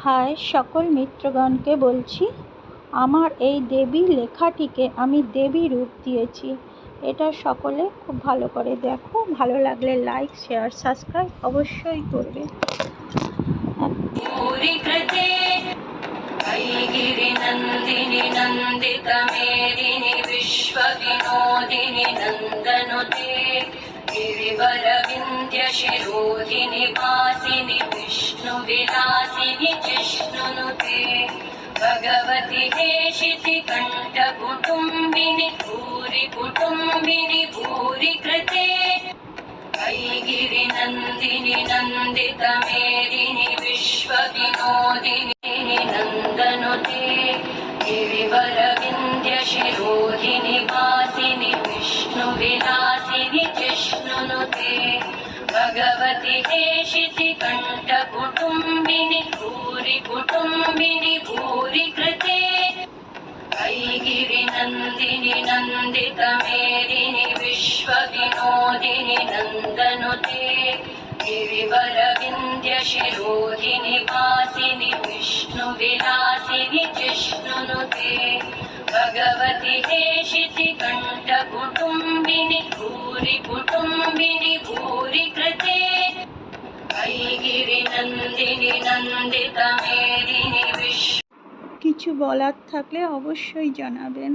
High সকল মিত্রগণকে বলছি, আমার এই দেবী লেখাটিকে আমি দেবী রূপ দিয়েছি। এটা সকলে খুব ভালো করে দেখো, ভালো লাগলে লাইক শেয়ার সাবস্ক্রাইব অবশ্যই করবে। नन्दिनि नन्दितमेदिनि विश्वविनोदिनि नन्दनुते गिरिवरविन्द्यशिरोधिनि वासिनि विष्णुविलासिनि जिष्णुनुते भगवति हेशितिकण्ठकुटुम्बिनि भूरि कुटुम्बिनि भूरि कृते गिरिनन्दिनि नन्दितमेदिनि विश्वविनोदिनि नन्दनुते गिरिवरविन्द्यशिरोधिनि वासिनि विष्णुविलासिनि जिष्णुनुते भगवति हेशितिकण्ठकुटुम्बिनि भूरि कुटुम्बिनि भूरि कृते गिरिनन्दिनि नन्दितमेदिनि विश्वविनोदिनि नन्दनुते गिरिवरविन्द्यशिरोधिनि वासिनि विष्णुविलासिनि जिष्णुनुते भगवति हेशितिकण्ठकुटुम्बिनि भूरि कुटुम्बिनि भूरि कृते गिरिनन्दिनि नन्दितमेदिनि विश्व। কিছু বলার থাকলে অবশ্যই জানাবেন।